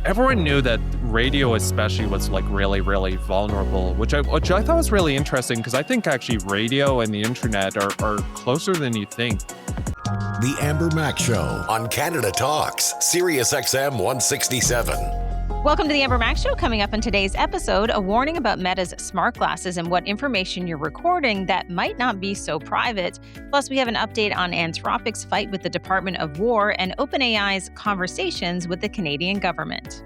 everyone knew that radio especially was like really, really vulnerable, which I thought was really interesting because I think actually radio and the internet are closer than you think. The Amber Mac Show on Canada Talks, Sirius XM 167. Welcome to the Amber Mac Show. Coming up in today's episode, a warning about Meta's smart glasses and what information you're recording that might not be so private. Plus, we have an update on Anthropic's fight with the Department of War and OpenAI's conversations with the Canadian government.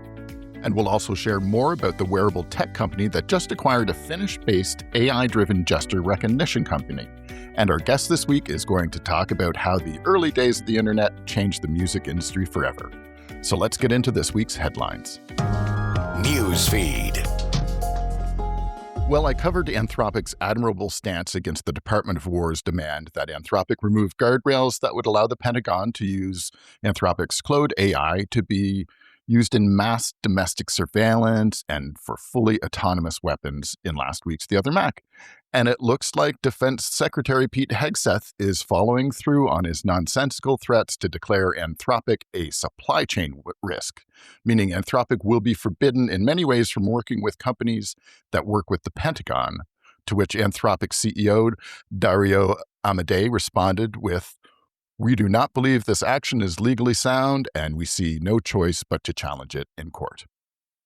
And we'll also share more about the wearable tech company that just acquired a Finnish-based AI-driven gesture recognition company. And our guest this week is going to talk about how the early days of the internet changed the music industry forever. So let's get into this week's headlines. Newsfeed. Well, I covered Anthropic's admirable stance against the Department of War's demand that Anthropic remove guardrails that would allow the Pentagon to use Anthropic's Claude AI to be used in mass domestic surveillance and for fully autonomous weapons in last week's The Other Mac. And it looks like Defense Secretary Pete Hegseth is following through on his nonsensical threats to declare Anthropic a supply chain risk, meaning Anthropic will be forbidden in many ways from working with companies that work with the Pentagon, to which Anthropic CEO Dario Amodei responded with, "We do not believe this action is legally sound, and we see no choice but to challenge it in court."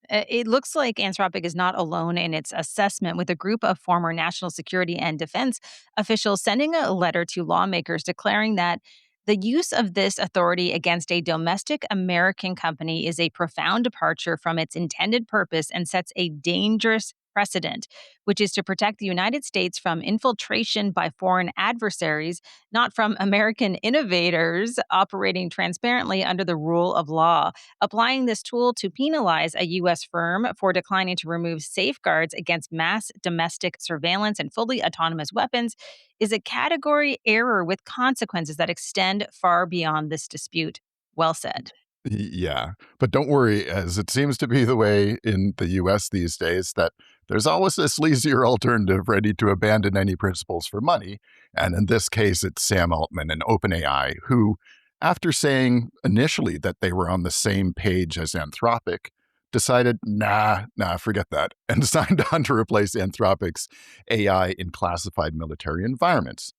It looks like Anthropic is not alone in its assessment, with a group of former national security and defense officials sending a letter to lawmakers declaring that the use of this authority against a domestic American company is a profound departure from its intended purpose and sets a dangerous precedent, which is to protect the United States from infiltration by foreign adversaries, not from American innovators operating transparently under the rule of law. Applying this tool to penalize a U.S. firm for declining to remove safeguards against mass domestic surveillance and fully autonomous weapons is a category error with consequences that extend far beyond this dispute. Well said. Yeah, but don't worry, as it seems to be the way in the U.S. these days, that there's always a sleazier alternative ready to abandon any principles for money. And in this case, it's Sam Altman and OpenAI, who, after saying initially that they were on the same page as Anthropic, decided, nah, forget that, and signed on to replace Anthropic's AI in classified military environments.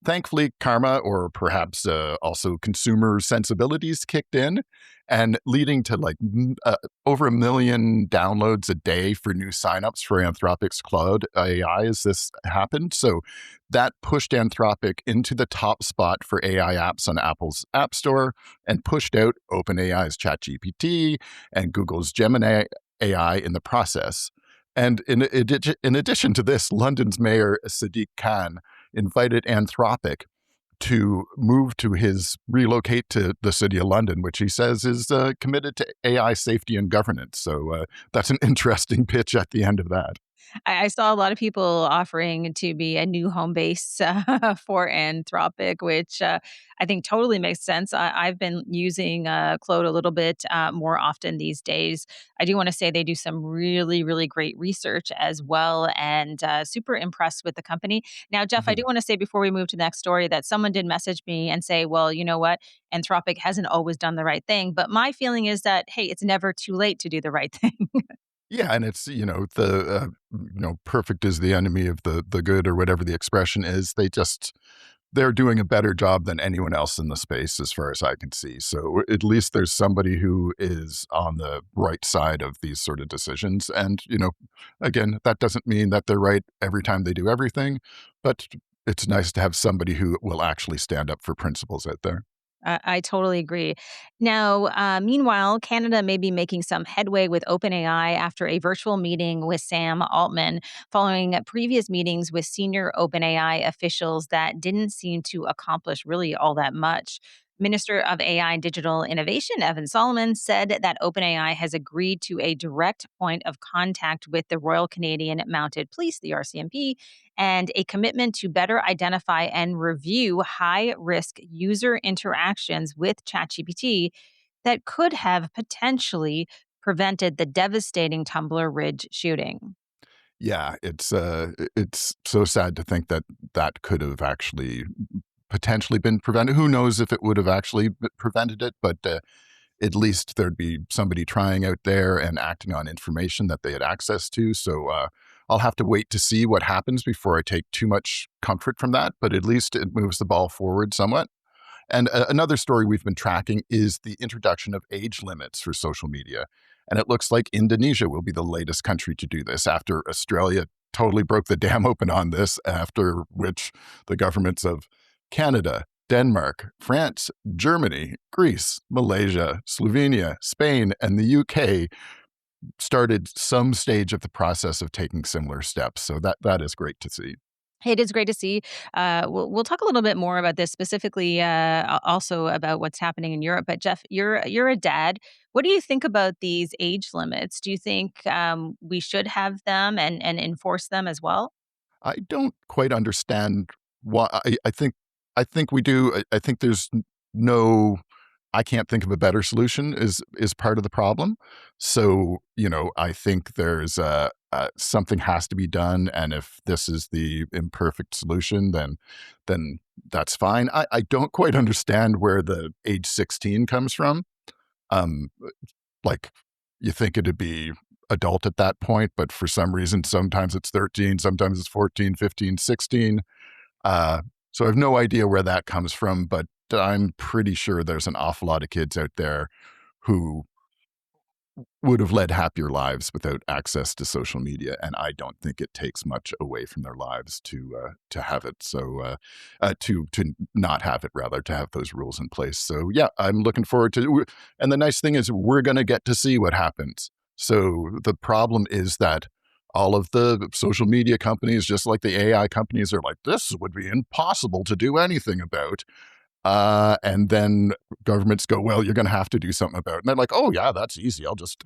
Thankfully, karma, or perhaps also consumer sensibilities, kicked in, and leading to over 1 million downloads a day for new signups for Anthropic's Claude AI as this happened. So that pushed Anthropic into the top spot for AI apps on Apple's App Store and pushed out OpenAI's ChatGPT and Google's Gemini AI in the process. And in addition to this, London's Mayor Sadiq Khan invited Anthropic to relocate to the city of London, which he says is committed to AI safety and governance. So that's an interesting pitch at the end of that. I saw a lot of people offering to be a new home base for Anthropic, which I think totally makes sense. I've been using Claude a little bit more often these days. I do want to say they do some really, really great research as well, and super impressed with the company. Now, Jeff, I do want to say before we move to the next story that someone did message me and say, well, you know what? Anthropic hasn't always done the right thing. But my feeling is that, hey, it's never too late to do the right thing. Yeah, and it's, perfect is the enemy of the good, or whatever the expression is. They're doing a better job than anyone else in the space, as far as I can see. So at least there's somebody who is on the right side of these sort of decisions. And, again, that doesn't mean that they're right every time they do everything, but it's nice to have somebody who will actually stand up for principles out there. I totally agree. Now, meanwhile, Canada may be making some headway with OpenAI after a virtual meeting with Sam Altman, following previous meetings with senior OpenAI officials that didn't seem to accomplish really all that much. Minister of AI and Digital Innovation, Evan Solomon, said that OpenAI has agreed to a direct point of contact with the Royal Canadian Mounted Police, the RCMP, and a commitment to better identify and review high-risk user interactions with ChatGPT that could have potentially prevented the devastating Tumbler Ridge shooting. Yeah, it's so sad to think that could have actually potentially been prevented. Who knows if it would have actually prevented it, but at least there'd be somebody trying out there and acting on information that they had access to. So I'll have to wait to see what happens before I take too much comfort from that, but at least it moves the ball forward somewhat. And another story we've been tracking is the introduction of age limits for social media. And it looks like Indonesia will be the latest country to do this after Australia totally broke the dam open on this, after which the governments of Canada, Denmark, France, Germany, Greece, Malaysia, Slovenia, Spain, and the UK started some stage of the process of taking similar steps. So that is great to see. It is great to see. We'll talk a little bit more about this specifically, also about what's happening in Europe. But Jeff, you're a dad. What do you think about these age limits? Do you think we should have them and enforce them as well? I don't quite understand why. I think we do. I think there's no. I can't think of a better solution. Is part of the problem. So I think there's something has to be done, and if this is the imperfect solution, then that's fine. I don't quite understand where the age 16 comes from. Um, like you think it'd be adult at that point, but for some reason, sometimes it's 13, sometimes it's 14, 15, 16. So I have no idea where that comes from, but I'm pretty sure there's an awful lot of kids out there who would have led happier lives without access to social media, and I don't think it takes much away from their lives to have it. So to not have it, rather, to have those rules in place. So yeah, I'm looking forward to. And the nice thing is, we're going to get to see what happens. So the problem is that all of the social media companies, just like the AI companies, are like, this would be impossible to do anything about. And then governments go, well, you're going to have to do something about it. And they're like, oh yeah, that's easy. I'll just,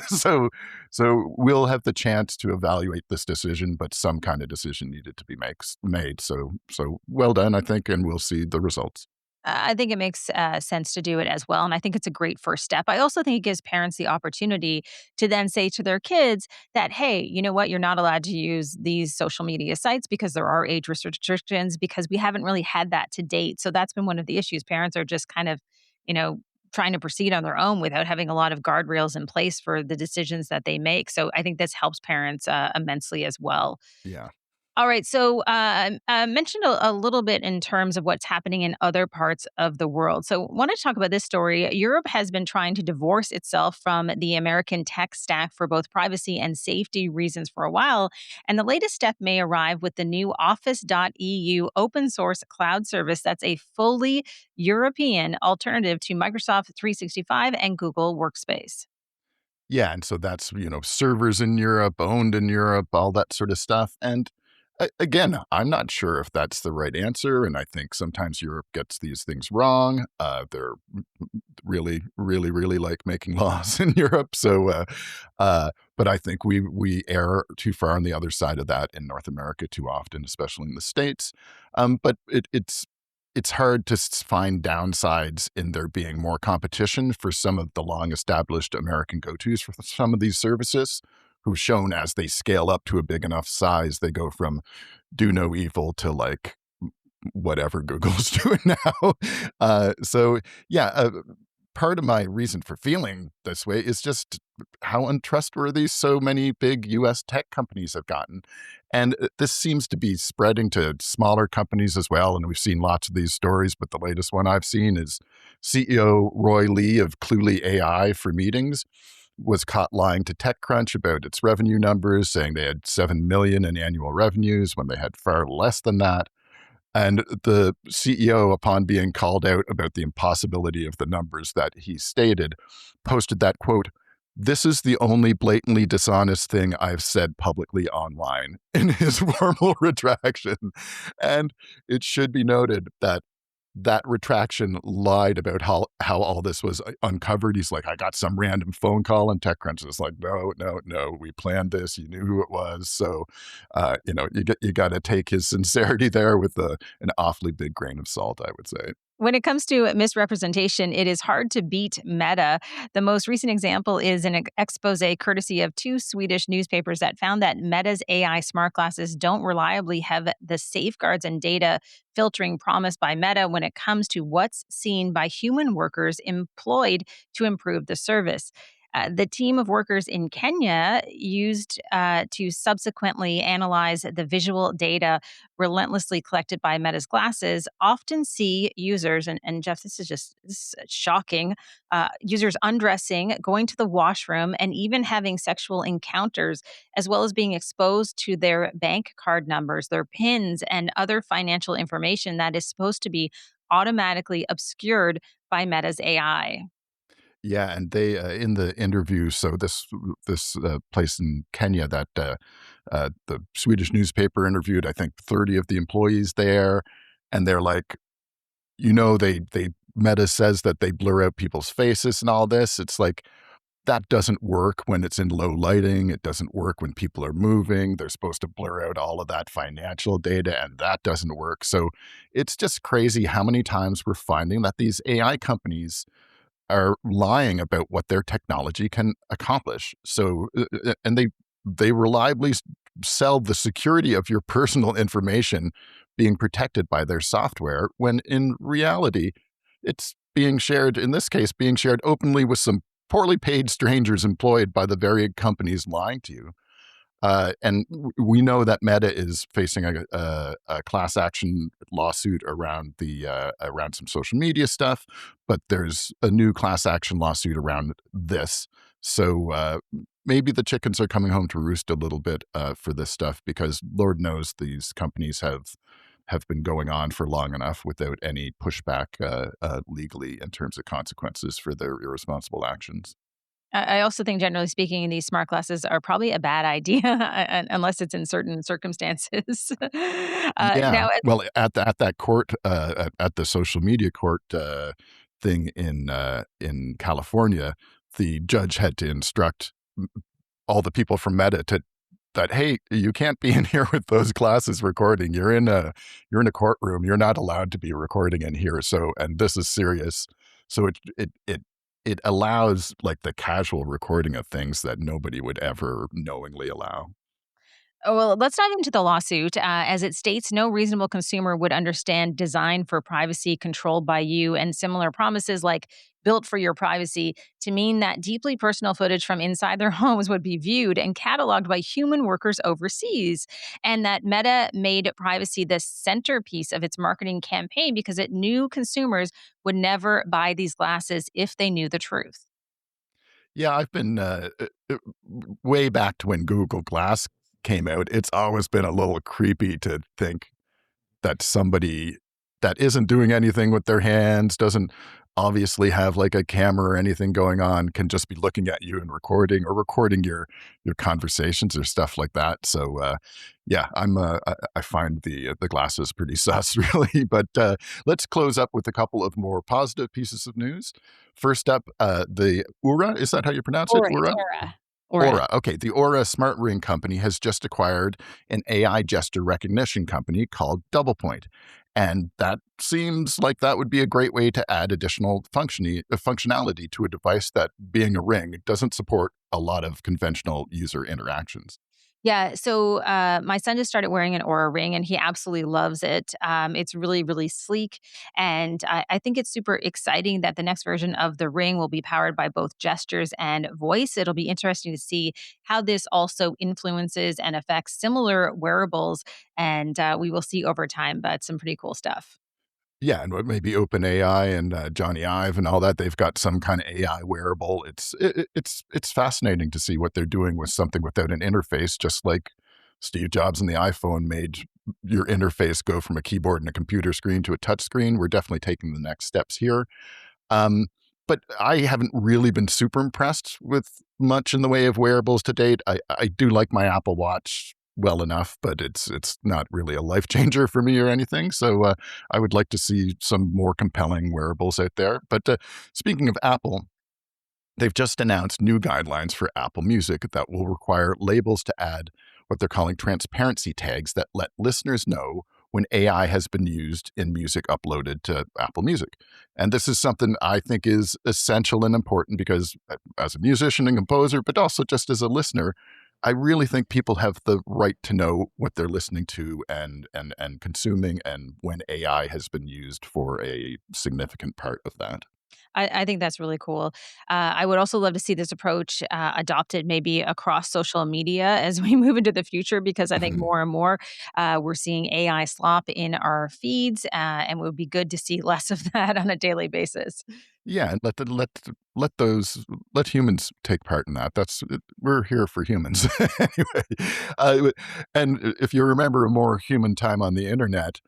so we'll have the chance to evaluate this decision, but some kind of decision needed to be made. So well done, I think, and we'll see the results. I think it makes sense to do it as well. And I think it's a great first step. I also think it gives parents the opportunity to then say to their kids that, hey, you know what? You're not allowed to use these social media sites because there are age restrictions, because we haven't really had that to date. So that's been one of the issues. Parents are just kind of, you know, trying to proceed on their own without having a lot of guardrails in place for the decisions that they make. So I think this helps parents immensely as well. Yeah. All right. So, mentioned a little bit in terms of what's happening in other parts of the world. So, wanted to talk about this story. Europe has been trying to divorce itself from the American tech stack for both privacy and safety reasons for a while. And the latest step may arrive with the new Office.eu open source cloud service that's a fully European alternative to Microsoft 365 and Google Workspace. Yeah, and so that's, servers in Europe, owned in Europe, all that sort of stuff. And again, I'm not sure if that's the right answer. And I think sometimes Europe gets these things wrong. They're really, really, really like making laws in Europe. So, but I think we err too far on the other side of that in North America too often, especially in the States. But it's hard to find downsides in there being more competition for some of the long established American go-tos for some of these services, who've shown as they scale up to a big enough size, they go from do no evil to like whatever Google's doing now. So yeah, part of my reason for feeling this way is just how untrustworthy so many big US tech companies have gotten. And this seems to be spreading to smaller companies as well. And we've seen lots of these stories, but the latest one I've seen is CEO Roy Lee of Cluely AI for meetings was caught lying to TechCrunch about its revenue numbers, saying they had 7 million in annual revenues when they had far less than that. And the CEO, upon being called out about the impossibility of the numbers that he stated, posted that, quote, "This is the only blatantly dishonest thing I've said publicly online," in his formal retraction. And it should be noted that that retraction lied about how all this was uncovered. He's like, I got some random phone call, and TechCrunch is like, no, no, no, we planned this. You knew who it was. So, you got to take his sincerity there with an awfully big grain of salt, I would say. When it comes to misrepresentation, it is hard to beat Meta. The most recent example is an expose courtesy of two Swedish newspapers that found that Meta's AI smart glasses don't reliably have the safeguards and data filtering promised by Meta when it comes to what's seen by human workers employed to improve the service. The team of workers in Kenya used to subsequently analyze the visual data relentlessly collected by Meta's glasses often see users, and Jeff, this is shocking, users undressing, going to the washroom, and even having sexual encounters, as well as being exposed to their bank card numbers, their PINs, and other financial information that is supposed to be automatically obscured by Meta's AI. Yeah, and they in the interview. So this place in Kenya that the Swedish newspaper interviewed, I think 30 of the employees there, and they're like, they Meta says that they blur out people's faces and all this. It's like that doesn't work when it's in low lighting. It doesn't work when people are moving. They're supposed to blur out all of that financial data, and that doesn't work. So it's just crazy how many times we're finding that these AI companies are lying about what their technology can accomplish. So, and they reliably sell the security of your personal information being protected by their software, when in reality, it's being shared, in this case, being shared openly with some poorly paid strangers employed by the very companies lying to you. We know that Meta is facing a class action lawsuit around around some social media stuff, but there's a new class action lawsuit around this. So maybe the chickens are coming home to roost a little bit for this stuff, because Lord knows these companies have been going on for long enough without any pushback legally in terms of consequences for their irresponsible actions. I also think, generally speaking, these smart glasses are probably a bad idea unless it's in certain circumstances. Yeah. Now, Well, at that court, at the social media court thing in California, the judge had to instruct all the people from Meta that, hey, you can't be in here with those glasses recording. You're in a courtroom. You're not allowed to be recording in here. So, and this is serious. So it allows like the casual recording of things that nobody would ever knowingly allow. oh, well, let's dive into the lawsuit. As it states, no reasonable consumer would understand design for privacy controlled by you and similar promises like built for your privacy to mean that deeply personal footage from inside their homes would be viewed and cataloged by human workers overseas. And that Meta made privacy the centerpiece of its marketing campaign because it knew consumers would never buy these glasses if they knew the truth. Yeah, I've been way back to when Google Glass came out. It's always been a little creepy to think that somebody that isn't doing anything with their hands, doesn't obviously have like a camera or anything going on, can just be looking at you and recording your conversations or stuff like that. So yeah, I find the glasses pretty sus, really. But let's close up with a couple of more positive pieces of news. First up, the Aura, is that how you pronounce it? Aura, it's Aura? Aura. Aura. Aura. Okay. The Aura smart ring company has just acquired an AI gesture recognition company called DoublePoint. And that seems like that would be a great way to add additional functionality to a device that, being a ring, doesn't support a lot of conventional user interactions. Yeah, so my son just started wearing an Aura ring, and he absolutely loves it. It's really, really sleek, and I think it's super exciting that the next version of the ring will be powered by both gestures and voice. It'll be interesting to see how this also influences and affects similar wearables, and we will see over time. But some pretty cool stuff. Yeah, and what maybe OpenAI and Johnny Ive and all that, they've got some kind of AI wearable. It's fascinating to see what they're doing with something without an interface, just like Steve Jobs and the iPhone made your interface go from a keyboard and a computer screen to a touch screen. We're definitely taking the next steps here. Um, but I haven't really been super impressed with much in the way of wearables to date. I do like my Apple Watch well enough, but it's not really a life changer for me or anything. So I would like to see some more compelling wearables out there. But speaking of Apple, they've just announced new guidelines for Apple Music that will require labels to add what they're calling transparency tags that let listeners know when AI has been used in music uploaded to Apple Music. And this is something I think is essential and important because as a musician and composer, but also just as a listener, I really think people have the right to know what they're listening to and consuming, and when AI has been used for a significant part of that. I think that's really cool. I would also love to see this approach adopted maybe across social media as we move into the future, because I think more and more we're seeing AI slop in our feeds, and it would be good to see less of that on a daily basis. Yeah, and let humans take part in that. We're here for humans anyway. And if you remember a more human time on the internet,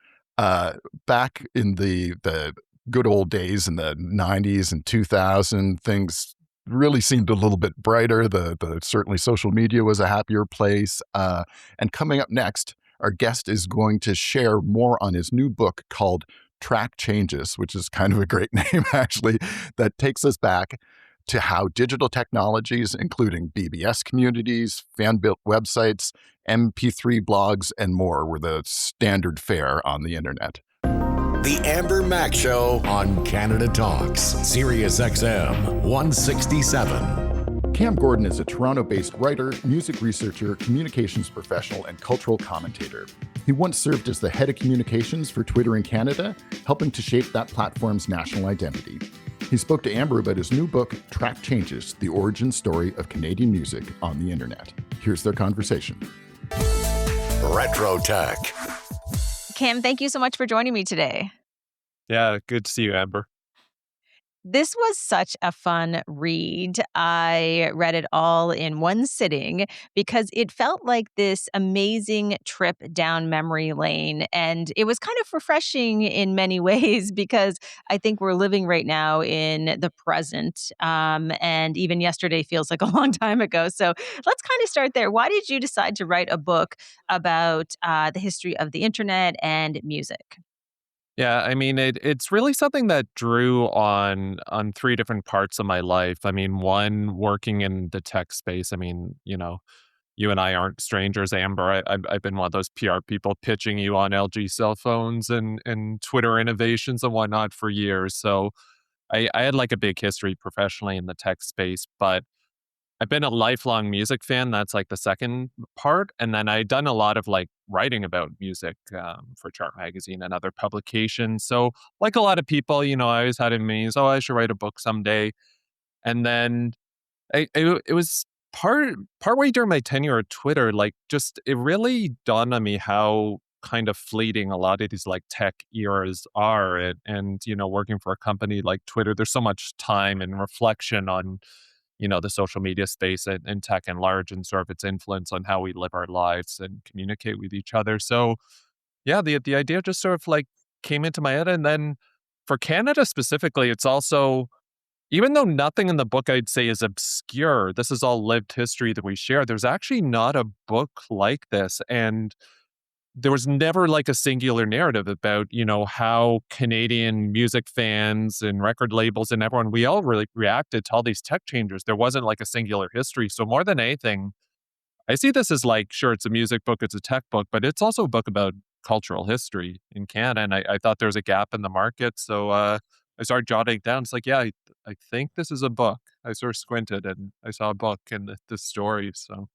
back in the good old days in the '90s and 2000, things really seemed a little bit brighter. The certainly social media was a happier place. And coming up next, our guest is going to share more on his new book called Track Changes, which is kind of a great name, actually, that takes us back to how digital technologies, including BBS communities, fan built websites, MP3 blogs, and more, were the standard fare on the internet. The Amber Mac Show on Canada Talks, Sirius XM 167. Cam Gordon is a Toronto-based writer, music researcher, communications professional, and cultural commentator. He once served as the head of communications for Twitter in Canada, helping to shape that platform's national identity. He spoke to Amber about his new book, Track Changes, the origin story of Canadian music on the internet. Here's their conversation. Retro Tech. Cam, thank you so much for joining me today. Yeah, good to see you, Amber. This was such a fun read. I read it all in one sitting because it felt like this amazing trip down memory lane. And it was kind of refreshing in many ways because I think we're living right now in the present. And even yesterday feels like a long time ago. So let's kind of start there. Why did you decide to write a book about the history of the internet and music? Yeah, I mean, it's really something that drew on three different parts of my life. I mean, one, working in the tech space. I mean, you and I aren't strangers, Amber. I've been one of those PR people pitching you on LG cell phones and Twitter innovations and whatnot for years. So I had like a big history professionally in the tech space, but I've been a lifelong music fan. That's like the second part. And then I'd done a lot of like writing about music for Chart Magazine and other publications. So, like a lot of people, I always had in me, oh, I should write a book someday. And then it was partway during my tenure at Twitter, like just it really dawned on me how kind of fleeting a lot of these like tech eras are. And working for a company like Twitter, there's so much time and reflection on the social media space and tech and large and sort of its influence on how we live our lives and communicate with each other. So yeah, the idea just sort of like came into my head. And then for Canada specifically, it's also, even though nothing in the book I'd say is obscure, this is all lived history that we share. There's actually not a book like this. And there was never like a singular narrative about, how Canadian music fans and record labels and everyone, we all really reacted to all these tech changes. There wasn't like a singular history. So more than anything, I see this as like, sure, it's a music book, it's a tech book, but it's also a book about cultural history in Canada. And I thought there was a gap in the market. So I started jotting it down. It's like, yeah, I think this is a book. I sort of squinted and I saw a book and the story. So.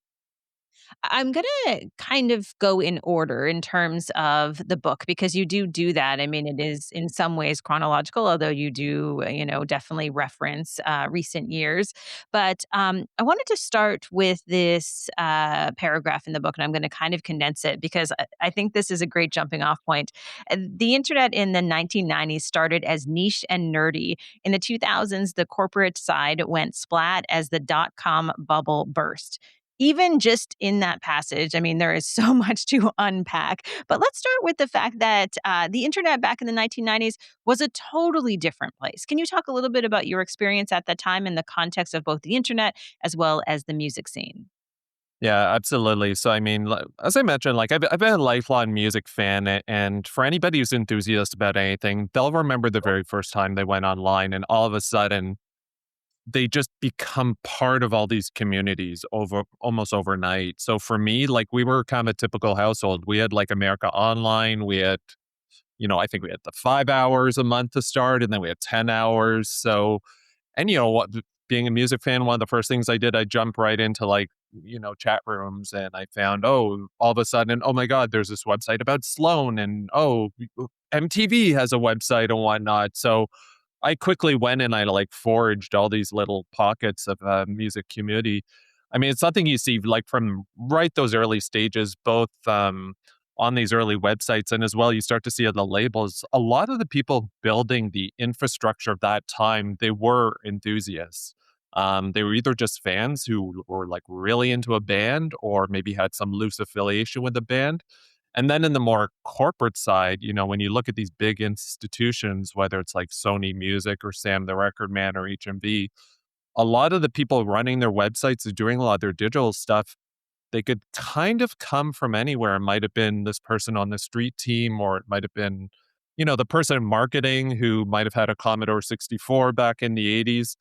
I'm going to kind of go in order in terms of the book because you do that. I mean, it is in some ways chronological, although you do, definitely reference recent years. But I wanted to start with this paragraph in the book, and I'm going to kind of condense it because I think this is a great jumping off point. The internet in the 1990s started as niche and nerdy. In the 2000s, the corporate side went splat as the dot-com bubble burst. Even just in that passage, I mean, there is so much to unpack. But let's start with the fact that the internet back in the 1990s was a totally different place. Can you talk a little bit about your experience at that time in the context of both the internet as well as the music scene? Yeah, absolutely. So, I mean, as I mentioned, like I've been a lifelong music fan, and for anybody who's enthusiast about anything, they'll remember the very first time they went online, and all of a sudden, they just become part of all these communities over almost overnight. So for me, like we were kind of a typical household. We had like America Online. We had, I think we had the 5 hours a month to start, and then we had 10 hours. So, and what, being a music fan, one of the first things I did, I jumped right into like, chat rooms, and I found, oh, all of a sudden, oh my God, there's this website about Sloan, and oh, MTV has a website and whatnot. So I quickly went and I like forged all these little pockets of music community. I mean, it's something you see like from right those early stages, both on these early websites, and as well, you start to see on the labels. A lot of the people building the infrastructure of that time, they were enthusiasts. They were either just fans who were like really into a band, or maybe had some loose affiliation with the band. And then in the more corporate side, when you look at these big institutions, whether it's like Sony Music or Sam the Record Man or HMV, a lot of the people running their websites and doing a lot of their digital stuff, they could kind of come from anywhere. It might have been this person on the street team, or it might have been, the person in marketing who might have had a Commodore 64 back in the 80s.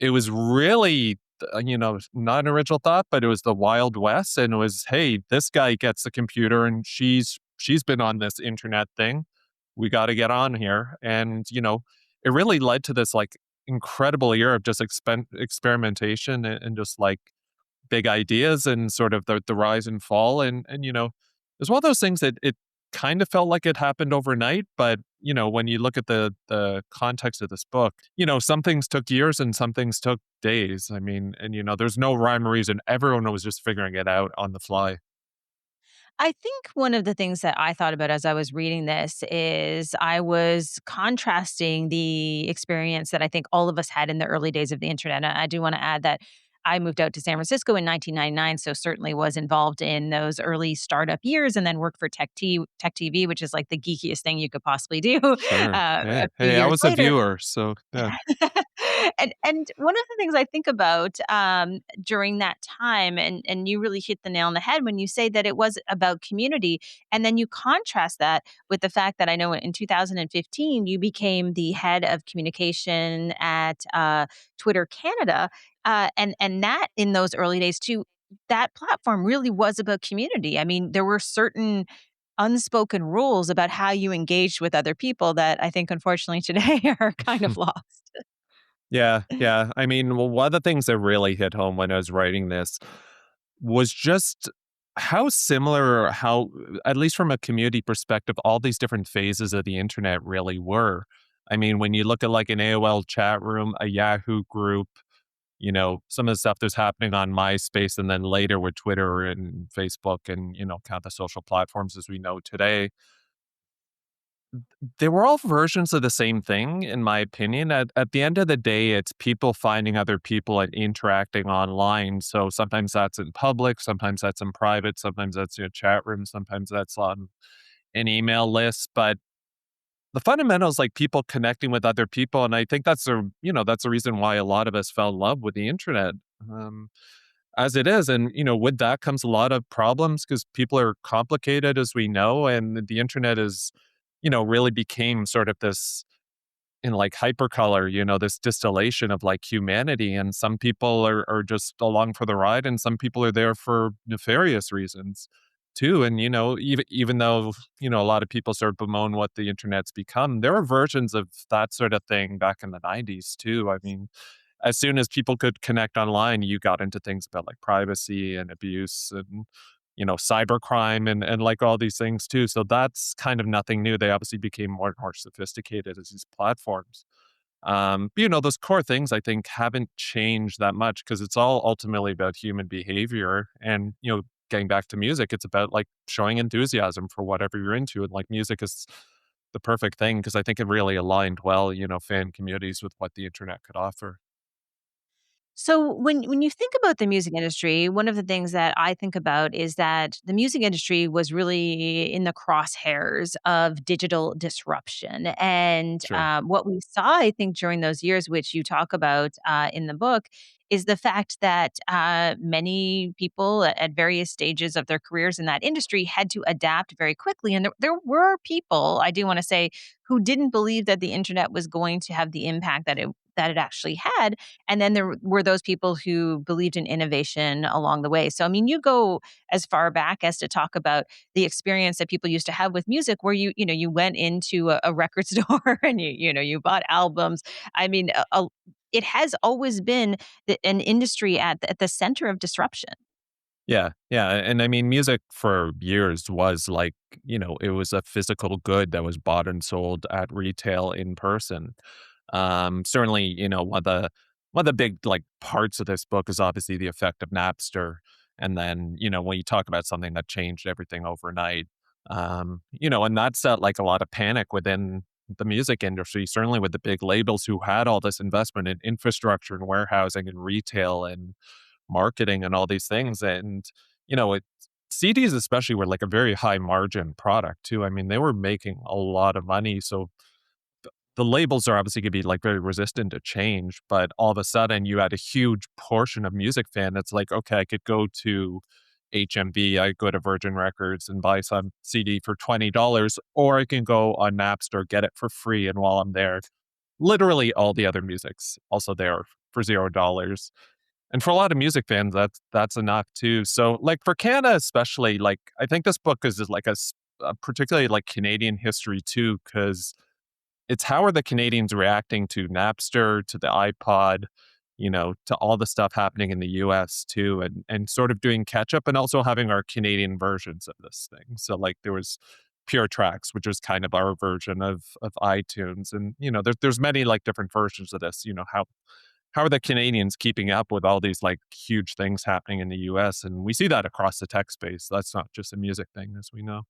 It was really, not an original thought, but it was the Wild West, and it was, hey, this guy gets the computer, and she's been on this internet thing. We got to get on here, and it really led to this like incredible year of just experimentation, and just like big ideas, and sort of the rise and fall, and it's one of those things that it kind of felt like it happened overnight, but when you look at the context of this book, some things took years and some things took days. I mean, and there's no rhyme or reason. Everyone was just figuring it out on the fly. I think one of the things that I thought about as I was reading this is I was contrasting the experience that I think all of us had in the early days of the internet. And I do want to add that I moved out to San Francisco in 1999, so certainly was involved in those early startup years, and then worked for Tech TV, which is like the geekiest thing you could possibly do. Sure. A Hey, few hey, I years was a later, viewer, so yeah. and one of the things I think about during that time, and you really hit the nail on the head when you say that it was about community, and then you contrast that with the fact that I know in 2015 you became the head of communication at Twitter Canada, and that in those early days too. That platform really was about community. I mean, there were certain unspoken rules about how you engaged with other people that I think unfortunately today are kind of lost. Yeah, yeah. I mean, well, one of the things that really hit home when I was writing this was just how similar, how, at least from a community perspective, all these different phases of the internet really were. I mean, when you look at like an AOL chat room, a Yahoo group, some of the stuff that's happening on MySpace, and then later with Twitter and Facebook and, kind of the social platforms as we know today, they were all versions of the same thing, in my opinion. At the end of the day, it's people finding other people and interacting online. So sometimes that's in public, sometimes that's in private, sometimes that's in a chat room, sometimes that's on an email list. But the fundamentals, like people connecting with other people, and I think that's the reason why a lot of us fell in love with the internet. Um, as it is. And, with that comes a lot of problems because people are complicated, as we know, and the internet is, really became sort of this in like hypercolor, this distillation of like humanity. And some people are just along for the ride, and some people are there for nefarious reasons too. And, even though, a lot of people sort of bemoan what the internet's become, there are versions of that sort of thing back in the 90s too. I mean, as soon as people could connect online, you got into things about like privacy and abuse and, cybercrime and like all these things too. So that's kind of nothing new. They obviously became more and more sophisticated as these platforms. But, those core things I think haven't changed that much because it's all ultimately about human behavior. And, getting back to music, it's about like showing enthusiasm for whatever you're into. And like music is the perfect thing because I think it really aligned well, fan communities with what the internet could offer. So when you think about the music industry, one of the things that I think about is that the music industry was really in the crosshairs of digital disruption, and Sure. what we saw, I think, during those years, which you talk about in the book, is the fact that many people at various stages of their careers in that industry had to adapt very quickly. And there were people, I do want to say, who didn't believe that the internet was going to have the impact that it actually had. And then there were those people who believed in innovation along the way. So I mean, you go as far back as to talk about the experience that people used to have with music, where you went into a record store and you bought albums. I mean, it has always been an industry at the center of disruption. Yeah, yeah, and I mean, music for years was like, it was a physical good that was bought and sold at retail in person. Certainly, one of the big like parts of this book is obviously the effect of Napster, and then when you talk about something that changed everything overnight, and that set like a lot of panic within the music industry. Certainly with the big labels who had all this investment in infrastructure and warehousing and retail and marketing and all these things. And, it CDs especially were like a very high margin product too. I mean, they were making a lot of money. So the labels are obviously gonna be like very resistant to change, but all of a sudden you had a huge portion of music fan that's like, okay, I could go to HMV, I go to Virgin Records and buy some CD for $20, or I can go on Napster, get it for free, and while I'm there, literally all the other music's also there for $0. And for a lot of music fans, that's enough too. So, like, for Canada especially, like, I think this book is like particularly, like, Canadian history too, because it's how are the Canadians reacting to Napster, to the iPod, to all the stuff happening in the US too, and sort of doing catch up and also having our Canadian versions of this thing. So, like, there was Pure Tracks, which was kind of our version of iTunes, and, there's many, like, different versions of this, how are the Canadians keeping up with all these, like, huge things happening in the US? And we see that across the tech space. That's not just a music thing, as we know.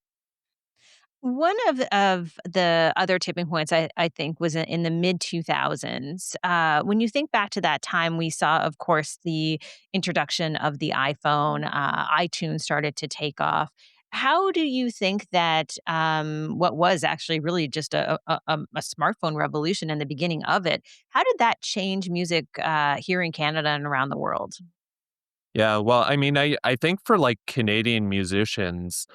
One of the other tipping points I think was in the mid 2000s. When you think back to that time, we saw, of course, the introduction of the iPhone. iTunes started to take off. How do you think that what was actually really just a smartphone revolution in the beginning of it? How did that change music here in Canada and around the world? Yeah, well, I mean, I think for, like, Canadian musicians,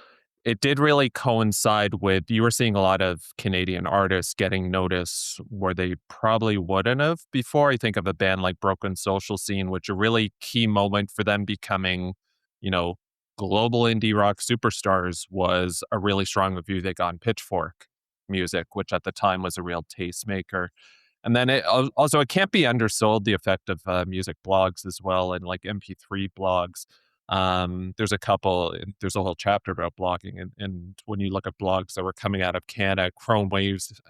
it did really coincide with you were seeing a lot of Canadian artists getting notice where they probably wouldn't have before. I think of a band like Broken Social Scene, which a really key moment for them becoming, you know, global indie rock superstars was a really strong review they got on Pitchfork Music, which at the time was a real tastemaker. And then also it can't be undersold the effect of music blogs as well and like MP3 blogs. There's a couple. There's a whole chapter about blogging, and when you look at blogs that were coming out of Canada, Chrome Waves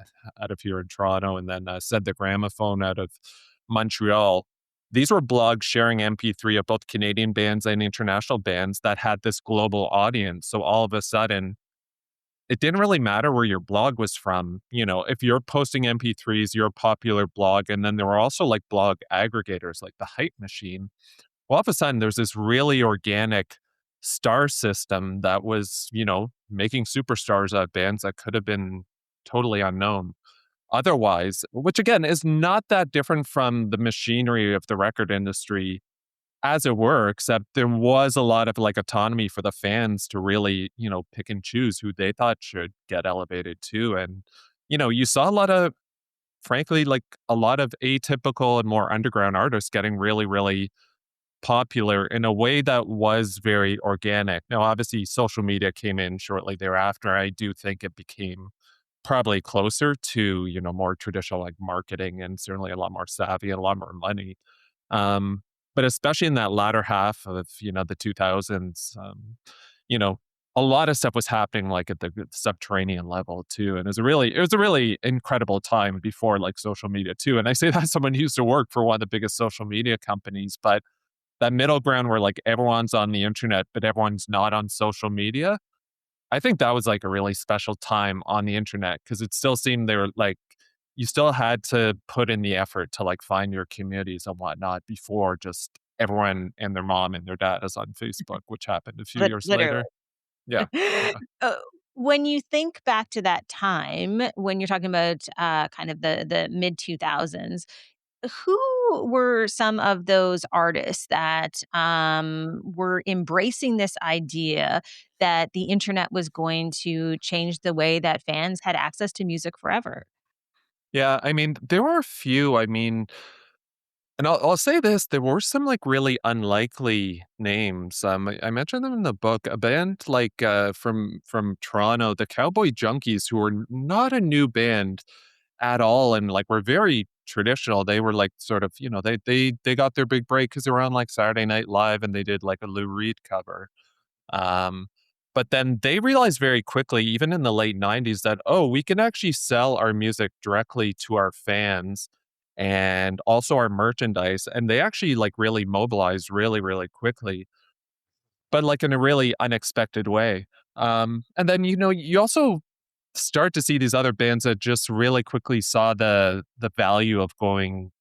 out of here in Toronto, and then Said the Gramophone out of Montreal. These were blogs sharing MP3 of both Canadian bands and international bands that had this global audience. So all of a sudden, it didn't really matter where your blog was from. If you're posting MP3s, you're a popular blog. And then there were also like blog aggregators like the Hype Machine. Well, all of a sudden, there's this really organic star system that was, making superstars out of bands that could have been totally unknown otherwise, which again is not that different from the machinery of the record industry as it were, except there was a lot of like autonomy for the fans to really, pick and choose who they thought should get elevated too. And, you saw a lot of, frankly, like a lot of atypical and more underground artists getting really, really popular in a way that was very organic. Now, obviously, social media came in shortly thereafter. I do think it became probably closer to, more traditional like marketing and certainly a lot more savvy and a lot more money. Um, but especially in that latter half of, the 2000s, you know, a lot of stuff was happening like at the subterranean level too. And it was a really incredible time before like social media too. And I say that as someone who used to work for one of the biggest social media companies, but that middle ground where like everyone's on the internet, but everyone's not on social media. I think that was like a really special time on the internet because it still seemed they were like, you still had to put in the effort to like find your communities and whatnot before just everyone and their mom and their dad is on Facebook, which happened a few years Literally. later. Yeah. Yeah. Uh, when you think back to that time, when you're talking about, kind of the mid 2000s, who were some of those artists that were embracing this idea that the internet was going to change the way that fans had access to music forever? Yeah, I mean, there were a few. I mean, and I'll say this, there were some, like, really unlikely names, I mentioned them in the book, a band, like, from Toronto, the Cowboy Junkies, who were not a new band at all, and, like, were very traditional. They were, like, sort of, they got their big break because they were on, like, Saturday Night Live, and they did, like, a Lou Reed cover. Um, but then they realized very quickly, even in the late '90s, that, oh, we can actually sell our music directly to our fans and also our merchandise. And they actually, like, really mobilized really, really quickly, but, like, in a really unexpected way. And then, you also start to see these other bands that just really quickly saw the value of going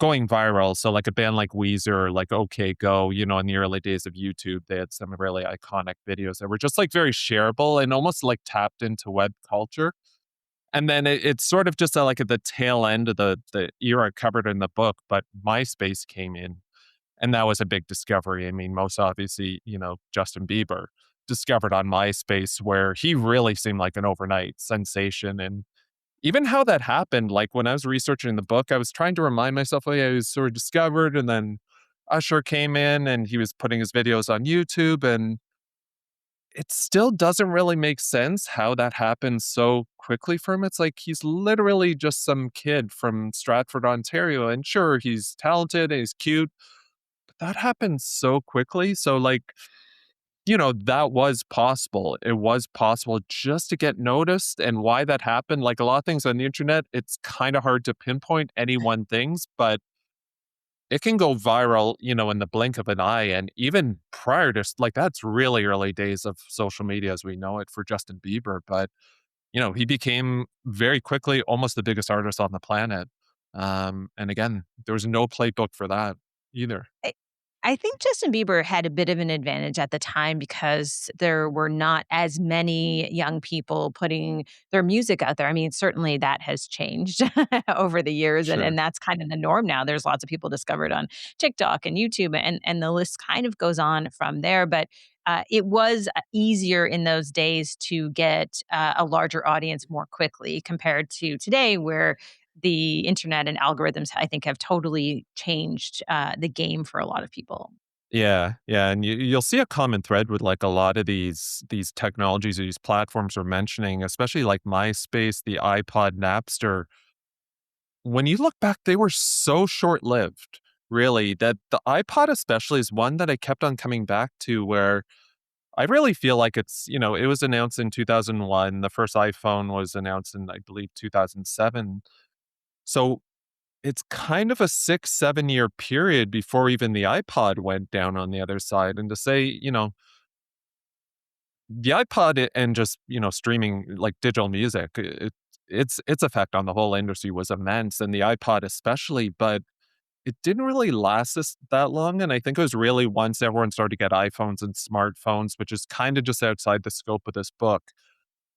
viral. So, like, a band like Weezer or like OK Go, in the early days of YouTube, they had some really iconic videos that were just, like, very shareable and almost, like, tapped into web culture. And then it's sort of just, like, at the tail end of the era covered in the book, but MySpace came in, and that was a big discovery. I mean, most obviously, Justin Bieber discovered on MySpace, where he really seemed like an overnight sensation. And even how that happened, like, when I was researching the book, I was trying to remind myself, "Oh, yeah, he was sort of discovered," and then Usher came in, and he was putting his videos on YouTube, and it still doesn't really make sense how that happened so quickly for him. It's like he's literally just some kid from Stratford, Ontario, and sure, he's talented and he's cute, but that happened so quickly. So, like, that was possible. It was possible just to get noticed, and why that happened, like a lot of things on the internet, it's kinda hard to pinpoint any one things, but it can go viral, in the blink of an eye. And even prior to like, that's really early days of social media as we know it for Justin Bieber, but, he became very quickly almost the biggest artist on the planet. And again, there was no playbook for that either. I I think Justin Bieber had a bit of an advantage at the time because there were not as many young people putting their music out there. I mean, certainly that has changed over the years, and Sure. that's kind of the norm now. There's lots of people discovered on TikTok and YouTube, and the list kind of goes on from there. But it was easier in those days to get a larger audience more quickly compared to today, where the internet and algorithms, I think, have totally changed the game for a lot of people. Yeah, yeah, and you'll see a common thread with, like, a lot of these technologies or these platforms we're mentioning, especially like MySpace, the iPod, Napster. When you look back, they were so short-lived, really, that the iPod especially is one that I kept on coming back to, where I really feel like it was announced in 2001. The first iPhone was announced in, I believe, 2007. So it's kind of a 6, 7-year period before even the iPod went down on the other side. And to say, the iPod and just, streaming, like, digital music, its effect on the whole industry was immense, and the iPod especially, but it didn't really last that long. And I think it was really once everyone started to get iPhones and smartphones, which is kind of just outside the scope of this book,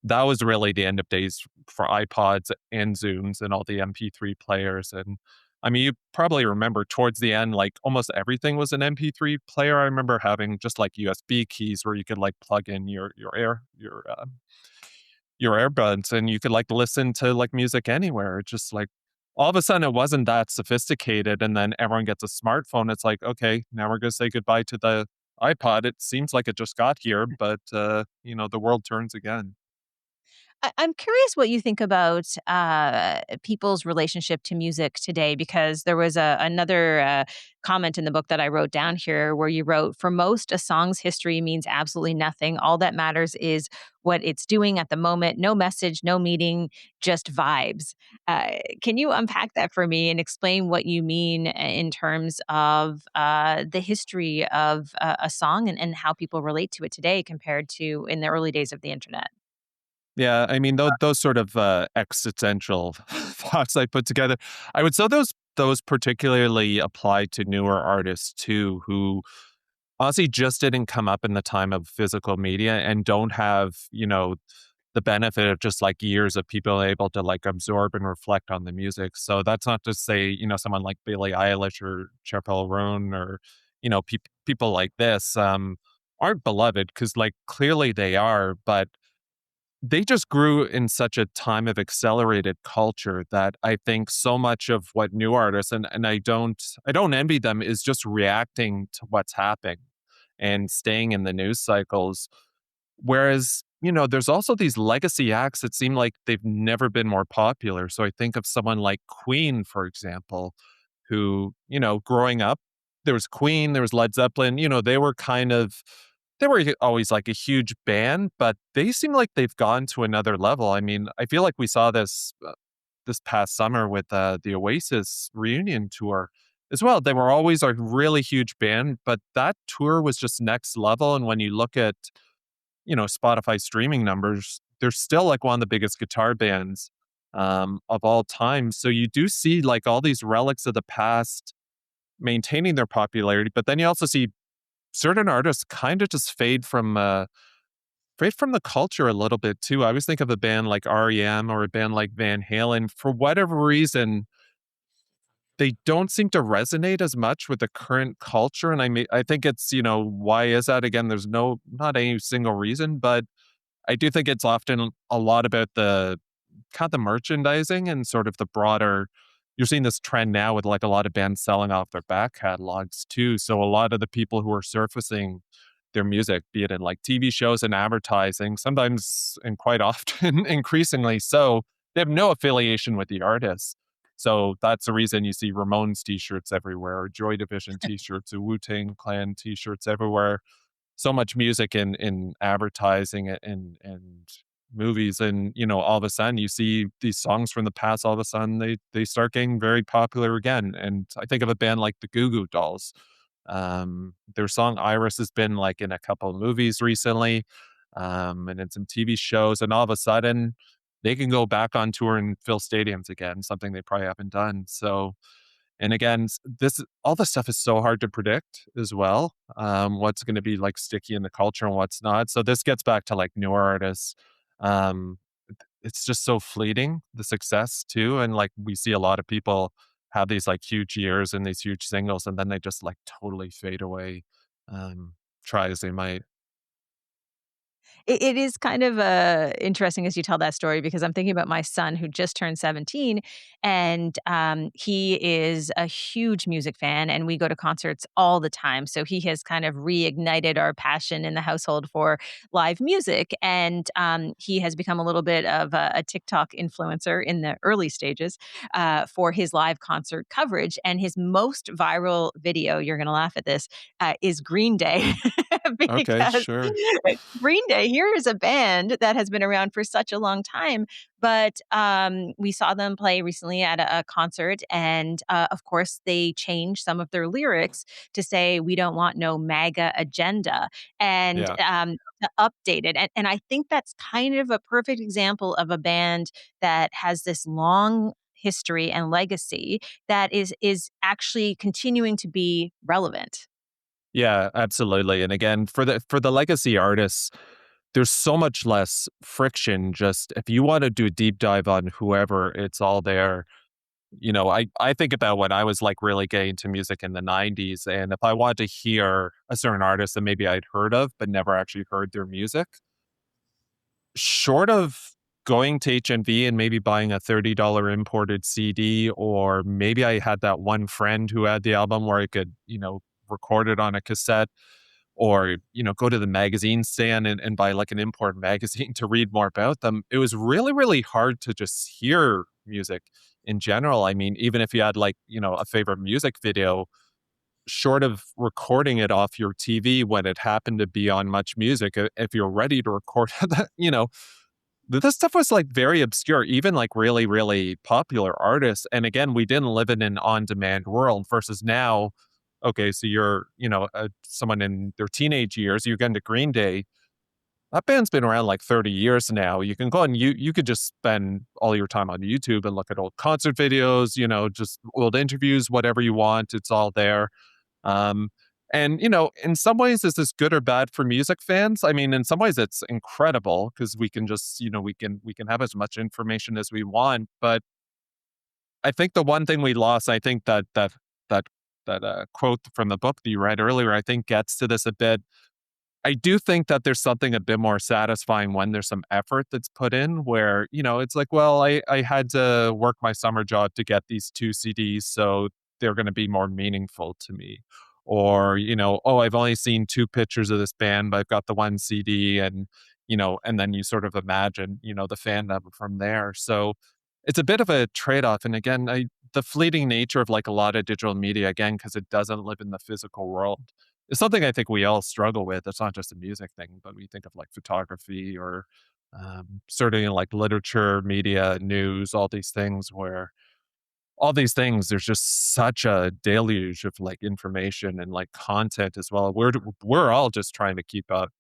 that was really the end of days for iPods and Zooms and all the MP3 players. And I mean, you probably remember towards the end, like, almost everything was an MP3 player. I remember having just, like, USB keys where you could, like, plug in your earbuds, and you could, like, listen to, like, music anywhere. Just like, all of a sudden it wasn't that sophisticated, and then everyone gets a smartphone. It's like, okay, now we're gonna say goodbye to the iPod. It seems like it just got here, but the world turns again. I'm curious what you think about people's relationship to music today, because there was another comment in the book that I wrote down here where you wrote, "For most, a song's history means absolutely nothing. All that matters is what it's doing at the moment. No message, no meaning, just vibes." Can you unpack that for me and explain what you mean in terms of the history of a song, and how people relate to it today compared to in the early days of the internet? Yeah, I mean, those sort of, existential thoughts I put together, I would say those particularly apply to newer artists too, who honestly just didn't come up in the time of physical media and don't have, the benefit of just like years of people able to like absorb and reflect on the music. So that's not to say, someone like Billie Eilish or Chappelle Roan or, people like this aren't beloved because like clearly they are, but they just grew in such a time of accelerated culture that I think so much of what new artists and I don't envy them is just reacting to what's happening and staying in the news cycles. Whereas, there's also these legacy acts that seem like they've never been more popular. So I think of someone like Queen, for example, who, growing up, there was Queen, there was Led Zeppelin, they were always like a huge band, but they seem like they've gone to another level. I mean, I feel like we saw this this past summer with the Oasis reunion tour as well. They were always a really huge band, but that tour was just next level. And when you look at Spotify streaming numbers, they're still like one of the biggest guitar bands of all time. So you do see like all these relics of the past maintaining their popularity, but then you also see certain artists kind of just fade from the culture a little bit too. I always think of a band like REM or a band like Van Halen. For whatever reason, they don't seem to resonate as much with the current culture. And I think it's, why is that? Again, there's not any single reason, but I do think it's often a lot about the kind of the merchandising and sort of the broader. You're seeing this trend now with like a lot of bands selling off their back catalogs too. So a lot of the people who are surfacing their music, be it in like TV shows and advertising, sometimes and quite often, increasingly so, they have no affiliation with the artist. So that's the reason you see Ramones t-shirts everywhere, or Joy Division t-shirts, or Wu-Tang Clan t-shirts everywhere. So much music in advertising and movies, and all of a sudden you see these songs from the past, all of a sudden they start getting very popular again. And I think of a band like the Goo Goo Dolls. Their song Iris has been like in a couple of movies recently, and in some TV shows, and all of a sudden they can go back on tour and fill stadiums again, something they probably haven't done. So, and again, this all this stuff is so hard to predict as well. What's going to be like sticky in the culture and what's not. So this gets back to like newer artists. Um, it's just so fleeting, the success too, and like we see a lot of people have these like huge years and these huge singles, and then they just like totally fade away. Um, try as they might. It is kind of, interesting as you tell that story because I'm thinking about my son who just turned 17, and, he is a huge music fan, and we go to concerts all the time, so he has kind of reignited our passion in the household for live music, and, he has become a little bit of a TikTok influencer in the early stages, for his live concert coverage, and his most viral video, you're gonna laugh at this, is Green Day Okay, because sure. Green Day, here is a band that has been around for such a long time, but, we saw them play recently at a concert, and, of course, they changed some of their lyrics to say, "We don't want no MAGA agenda," and, Yeah. to update it, and I think that's kind of a perfect example of a band that has this long history and legacy that is actually continuing to be relevant. Yeah, absolutely. And again, for the legacy artists, there's so much less friction. Just if you want to do a deep dive on whoever, it's all there. I think about when I was like really getting into music in the 90s, and if I wanted to hear a certain artist that maybe I'd heard of but never actually heard their music, short of going to HMV and maybe buying a $30 imported CD, or maybe I had that one friend who had the album where I could, record it on a cassette, or, go to the magazine stand and buy like an import magazine to read more about them. It was really, really hard to just hear music in general. I mean, even if you had like, a favorite music video, short of recording it off your TV when it happened to be on Much Music, if you're ready to record that, this stuff was like very obscure, even like really, really popular artists. And again, we didn't live in an on-demand world versus now. Okay, so you're, someone in their teenage years, you get into Green Day. That band's been around like 30 years now. You can go and you could just spend all your time on YouTube and look at old concert videos, just old interviews, whatever you want. It's all there. Um, And, in some ways, is this good or bad for music fans? I mean, in some ways, it's incredible because we can just, we can have as much information as we want. But I think the one thing we lost, I think that quote from the book that you read earlier, I think gets to this a bit. I do think that there's something a bit more satisfying when there's some effort that's put in where, it's like, well, I had to work my summer job to get these 2 CDs, so they're gonna be more meaningful to me. Or, oh, I've only seen 2 pictures of this band, but I've got the 1 CD and then you sort of imagine, the fandom from there. So it's a bit of a trade-off. And again, the fleeting nature of like a lot of digital media, again, because it doesn't live in the physical world it's something I think we all struggle with. It's not just a music thing, but we think of like photography or certainly like literature, media, news, all these things, there's just such a deluge of like information and like content as well. We're all just trying to keep up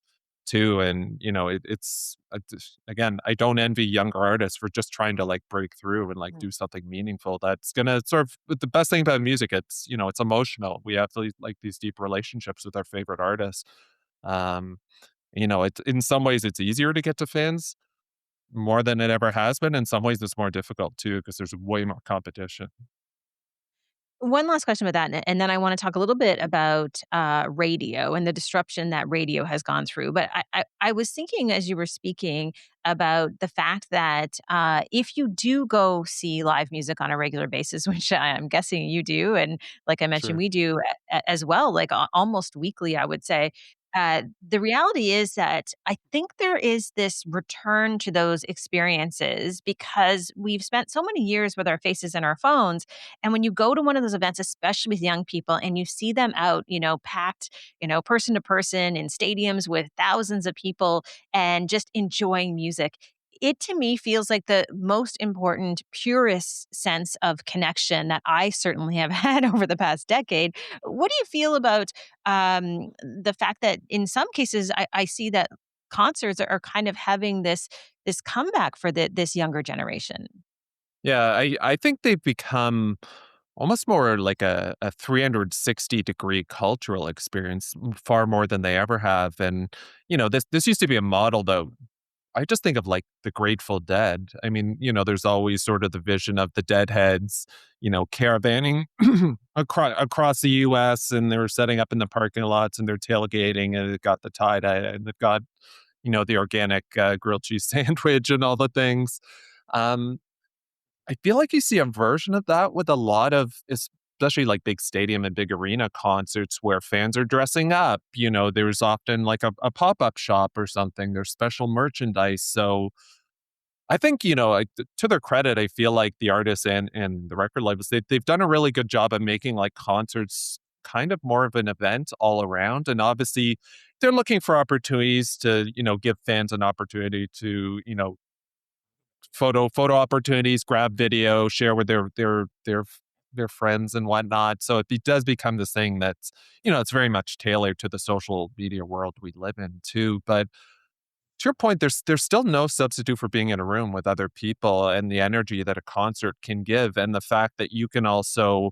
too. And, again, I don't envy younger artists for just trying to like break through and like do something meaningful that's gonna sort of but the best thing about music, it's emotional. We have like these deep relationships with our favorite artists. Um, it's in some ways it's easier to get to fans more than it ever has been. In some ways it's more difficult too, because there's way more competition. One last question about that, and then I wanna talk a little bit about, radio and the disruption that radio has gone through, but I was thinking as you were speaking about the fact that, if you do go see live music on a regular basis, which I'm guessing you do, and like I mentioned, Sure. we do as well, like, almost weekly, I would say. The reality is that I think there is this return to those experiences because we've spent so many years with our faces in our phones, and when you go to one of those events, especially with young people, and you see them out, packed, person to person in stadiums with thousands of people and just enjoying music, it to me feels like the most important, purest sense of connection that I certainly have had over the past decade. What do you feel about the fact that in some cases I see that concerts are kind of having this comeback for this younger generation? Yeah, I think they've become almost more like a 360-degree cultural experience, far more than they ever have. And, this used to be a model, though. I just think of like the Grateful Dead. I mean, there's always sort of the vision of the Deadheads, caravanning across the US and they were setting up in the parking lots and they're tailgating and they've got the tie-dye and they've got, the organic grilled cheese sandwich and all the things. Um, I feel like you see a version of that with a lot of especially like big stadium and big arena concerts where fans are dressing up. There's often like a pop-up shop or something. There's special merchandise. So I think, like, to their credit, I feel like the artists and the record labels, they've done a really good job of making like concerts kind of more of an event all around. And obviously they're looking for opportunities to, give fans an opportunity to, photo opportunities, grab video, share with their friends and whatnot. So it does become this thing that's, it's very much tailored to the social media world we live in too. But to your point, there's still no substitute for being in a room with other people and the energy that a concert can give, and the fact that you can also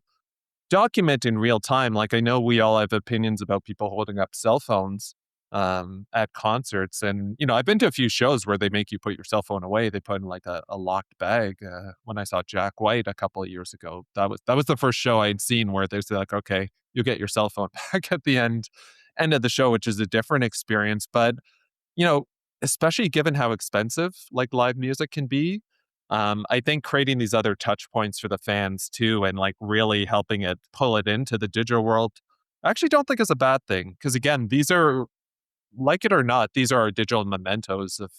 document in real time. Like I know we all have opinions about people holding up cell phones at concerts, and I've been to a few shows where they make you put your cell phone away. They put in like a locked bag. When I saw Jack White a couple of years ago, that was the first show I'd seen where they're like, okay, you get your cell phone back at the end of the show, which is a different experience. But you know, especially given how expensive like live music can be, I think creating these other touch points for the fans too, and like really helping it pull it into the digital world, I actually don't think is a bad thing. Because again, these are like it or not, these are our digital mementos of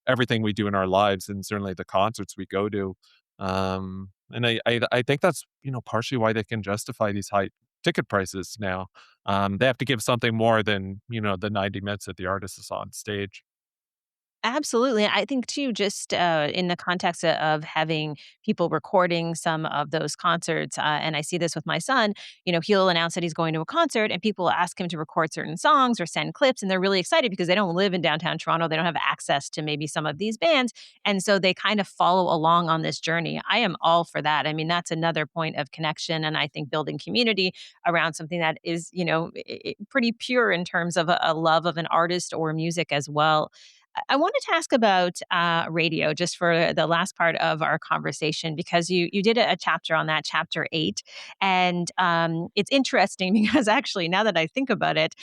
everything we do in our lives, and certainly the concerts we go to. And I think that's partially why they can justify these high ticket prices now. They have to give something more than the 90 minutes that the artist is on stage. Absolutely. I think too, just in the context of having people recording some of those concerts, and I see this with my son. He'll announce that he's going to a concert, and people ask him to record certain songs or send clips, and they're really excited because they don't live in downtown Toronto. They don't have access to maybe some of these bands, and so they kind of follow along on this journey. I am all for that. I mean, that's another point of connection, and I think building community around something that is, pretty pure in terms of a love of an artist or music as well. I wanted to ask about radio just for the last part of our conversation because you did a chapter on that, chapter 8, and it's interesting because actually now that I think about it,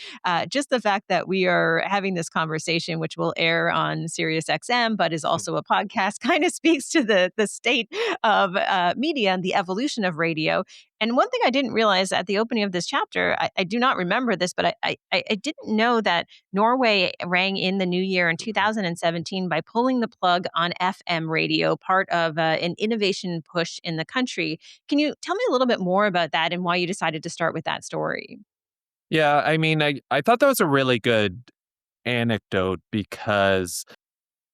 just the fact that we are having this conversation, which will air on Sirius XM, but is also a podcast, kind of speaks to the state of media and the evolution of radio. And one thing I didn't realize at the opening of this chapter, I do not remember this, but I didn't know that Norway rang in the new year in 2017 by pulling the plug on FM radio, part of an innovation push in the country. Can you tell me a little bit more about that and why you decided to start with that story? Yeah, I mean, I thought that was a really good anecdote because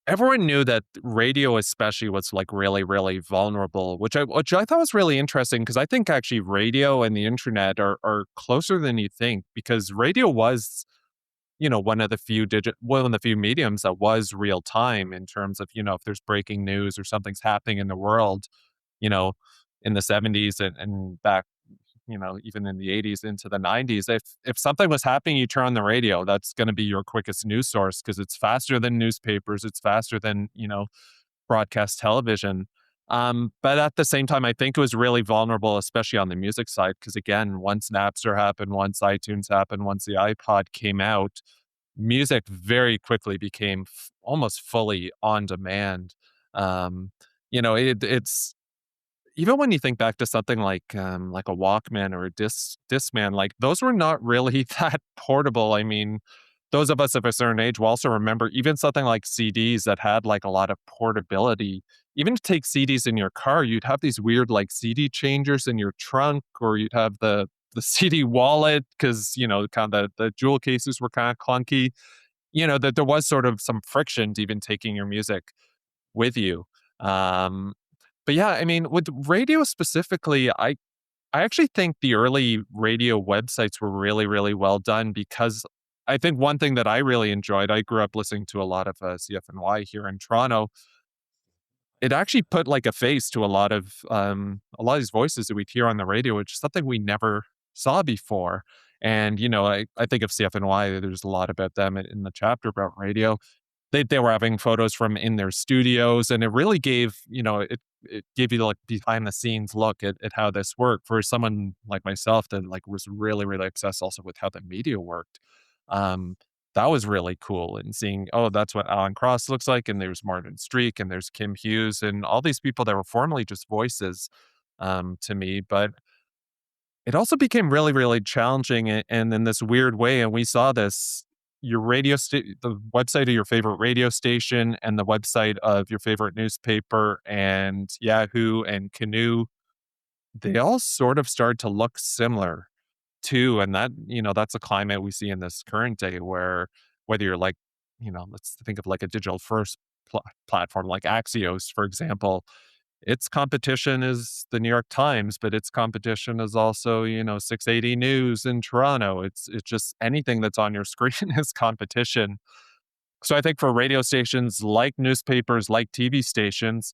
everyone knew that radio especially was like really, really vulnerable, which I thought was really interesting because I think actually radio and the internet are closer than you think because radio was, one of the few mediums that was real time in terms of, if there's breaking news or something's happening in the world, you know, in the 70s and back, even in the 80s into the 90s, if something was happening, you turn on the radio, that's going to be your quickest news source because it's faster than newspapers, it's faster than, broadcast television. But at the same time, I think it was really vulnerable, especially on the music side, because again, once Napster happened, once iTunes happened, once the iPod came out, music very quickly became almost fully on demand. Um, it's even when you think back to something like a Walkman or a Discman, like those were not really that portable. I mean, those of us of a certain age will also remember even something like CDs that had like a lot of portability. Even to take CDs in your car, you'd have these weird like CD changers in your trunk, or you'd have the CD wallet because kind of the jewel cases were kind of clunky. That there was sort of some friction to even taking your music with you. Um, but yeah, I mean, with radio specifically, I actually think the early radio websites were really, really well done because I think one thing that I really enjoyed, I grew up listening to a lot of CFNY here in Toronto. It actually put like a face to a lot of these voices that we'd hear on the radio, which is something we never saw before. And I think of CFNY. There's a lot about them in the chapter about radio. They were having photos from in their studios, and it really gave, it gave you like behind the scenes look at how this worked for someone like myself that like was really, really obsessed also with how the media worked. Um, that was really cool and seeing, oh, that's what Alan Cross looks like, and there's Martin Streak, and there's Kim Hughes, and all these people that were formerly just voices to me, but it also became really, really challenging and in this weird way, and we saw this, the website of your favorite radio station and the website of your favorite newspaper and Yahoo and Canoe, they all sort of started to look similar too, and that's a climate we see in this current day where whether you're like, let's think of like a digital first platform like Axios, for example, its competition is the New York Times, but its competition is also, 680 News in Toronto. It's just anything that's on your screen is competition. So I think for radio stations like newspapers, like TV stations,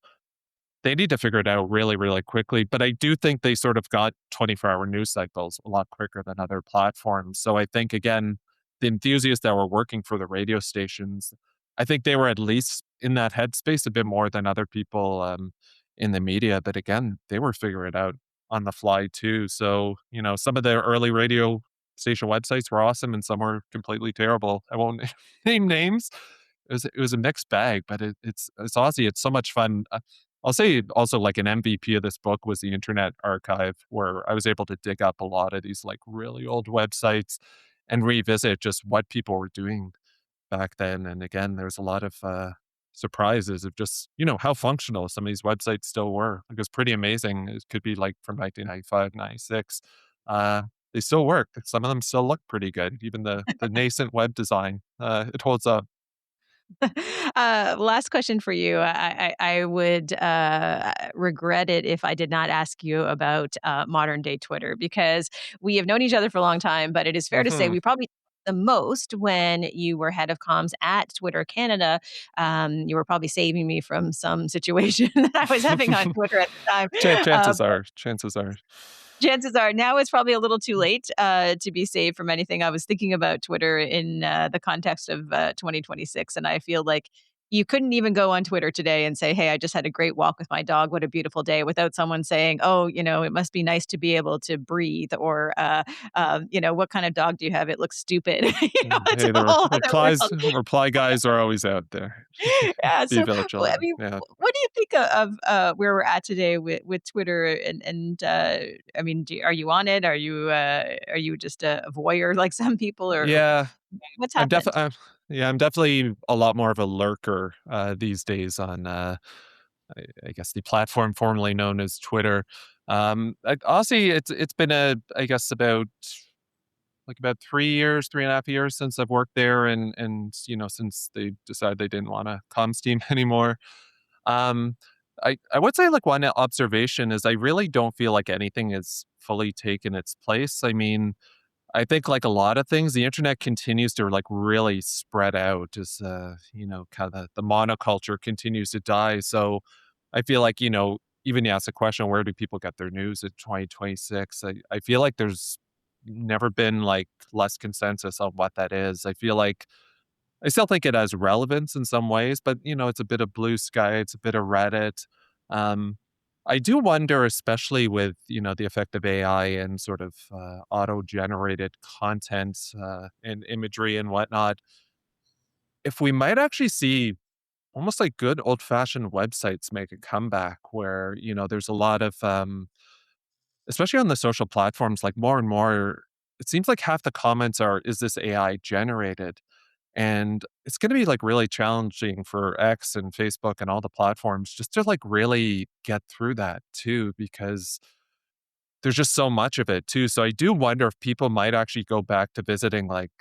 they need to figure it out really, really quickly. But I do think they sort of got 24-hour news cycles a lot quicker than other platforms. So I think, again, the enthusiasts that were working for the radio stations, I think they were at least in that headspace a bit more than other people in the media. But again, they were figuring it out on the fly too. So, some of the early radio station websites were awesome and some were completely terrible. I won't name names. It was a mixed bag, but it's Aussie. It's so much fun. I'll say also like an MVP of this book was the Internet Archive, where I was able to dig up a lot of these like really old websites and revisit just what people were doing back then. And again, there's a lot of surprises of just how functional some of these websites still were. Like, it was pretty amazing. It could be like from 1995, 96. They still work. Some of them still look pretty good. Even the nascent web design, it holds up. Last question for you. I would regret it if I did not ask you about modern day Twitter, because we have known each other for a long time, but it is fair to say Hmm. we probably the most when you were head of comms at Twitter Canada. You were probably saving me from some situation that I was having on Twitter at the time. Chances are, chances are. Chances are now it's probably a little too late to be saved from anything. I was thinking about Twitter in the context of 2026, and I feel like you couldn't even go on Twitter today and say, "Hey, I just had a great walk with my dog. What a beautiful day," without someone saying, "Oh, it must be nice to be able to breathe," or "What kind of dog do you have? It looks stupid." It's Hey, a the whole other replies world. reply guys are always out there. Yeah. Be So, well, I vigilant. mean, Yeah. what do you think of where we're at today with Twitter? And I mean, are you on it? Are you just a voyeur like some people, or Yeah. what's I'm happened? definitely yeah, I'm definitely a lot more of a lurker these days on I guess the platform formerly known as Twitter. Honestly, it's been I guess about 3 years, 3.5 years since I've worked there, and since they decided they didn't want a comms team anymore. Um, I would say like one observation is I really don't feel like anything has fully taken its place. I mean, I think like a lot of things, the internet continues to like really spread out as kind of the monoculture continues to die. So I feel like, even you ask the question, where do people get their news in 2026? I feel like there's never been like less consensus on what that is. I feel like I still think it has relevance in some ways, but it's a bit of blue sky, it's a bit of Reddit. Um, I do wonder, especially with the effect of AI and sort of auto-generated content and imagery and whatnot, if we might actually see almost like good old-fashioned websites make a comeback, where there's a lot of, especially on the social platforms, like more and more. It seems like half the comments are, "Is this AI generated?" And it's gonna be, like, really challenging for X and Facebook and all the platforms just to, like, really get through that too, because there's just so much of it too. So I do wonder if people might actually go back to visiting, like,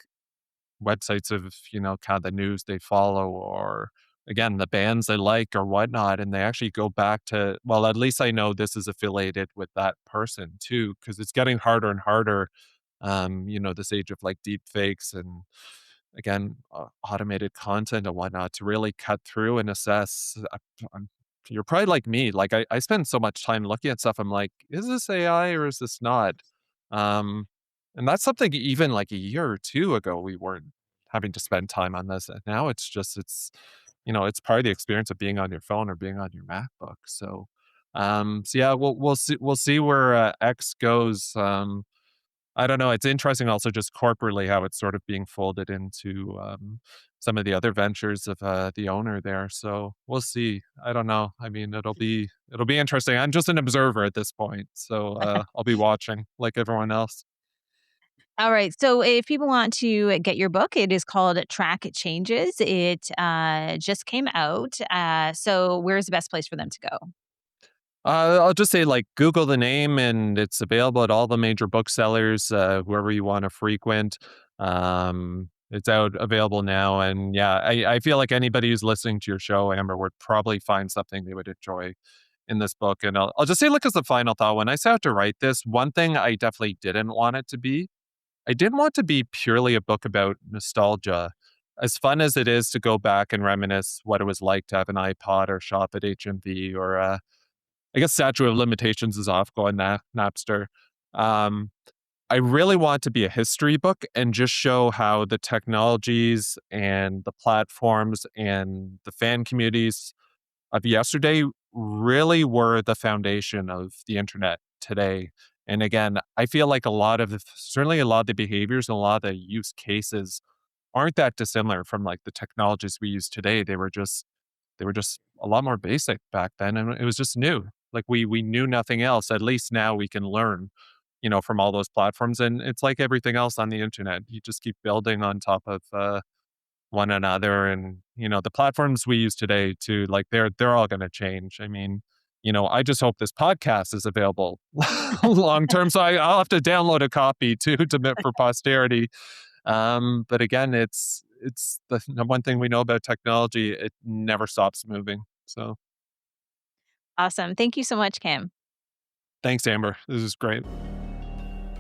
websites of, kind of the news they follow, or, again, the bands they like or whatnot, and they actually go back to, "Well, at least I know this is affiliated with that person too," because it's getting harder and harder, this age of, like, deep fakes and, again, automated content and whatnot, to really cut through and assess. I'm You're probably like me, like, I spend so much time looking at stuff, I'm like, "Is this AI or is this not?" Um, and that's something even, like, a year or 2 ago, we weren't having to spend time on this, and now it's just it's part of the experience of being on your phone or being on your MacBook. So yeah, we'll see where, X goes. I don't know, it's interesting also just corporately how it's sort of being folded into, some of the other ventures of, the owner there, so we'll see. I don't know. I mean, it'll be interesting. I'm just an observer at this point, so, I'll be watching like everyone else. All right. So if people want to get your book, it is called Track Changes. It just came out. So where's the best place for them to go? I'll just say, like, Google the name, and it's available at all the major booksellers, wherever you wanna frequent. It's out available now, and yeah, I feel like anybody who's listening to your show, Amber, would probably find something they would enjoy in this book, and I'll just say, like, as a final thought, when I set out to write this, one thing I definitely didn't want it to be, I didn't want to be purely a book about nostalgia. As fun as it is to go back and reminisce what it was like to have an iPod or shop at HMV, or, I guess statute of limitations is off going Napster. Um, I really want to be a history book and just show how the technologies and the platforms and the fan communities of yesterday really were the foundation of the internet today. And again, I feel like certainly a lot of the behaviors and a lot of the use cases aren't that dissimilar from like the technologies we use today. They were just a lot more basic back then, and it was just new. Like, we knew nothing else. At least now we can learn, from all those platforms, and it's like everything else on the internet. You just keep building on top of, one another, and, the platforms we use today too, like, they're all gonna change. I mean, I just hope this podcast is available long term, so I'll have to download a copy too to for posterity. But again, it's the one thing we know about technology, it never stops moving. So Awesome. Thank you so much, Kim. thanks, Amber. This is great.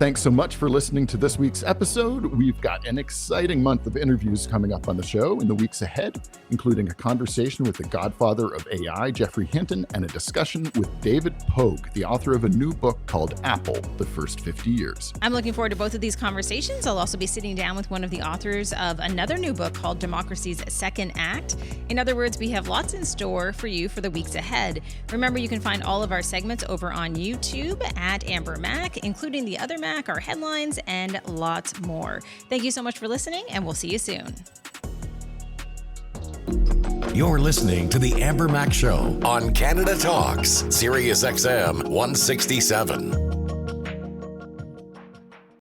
Thanks so much for listening to this week's episode. We've got an exciting month of interviews coming up on the show in the weeks ahead, including a conversation with the godfather of AI, Geoffrey Hinton, and a discussion with David Pogue, the author of a new book called Apple, The First 50 Years. I'm looking forward to both of these conversations. I'll also be sitting down with one of the authors of another new book called Democracy's Second Act. In other words, we have lots in store for you for the weeks ahead. Remember, you can find all of our segments over on YouTube at Amber Mac, including the other Mac, our headlines, and lots more. Thank you so much for listening, and we'll see you soon. You're listening to The Amber Mac Show on Canada Talks, Sirius XM 167.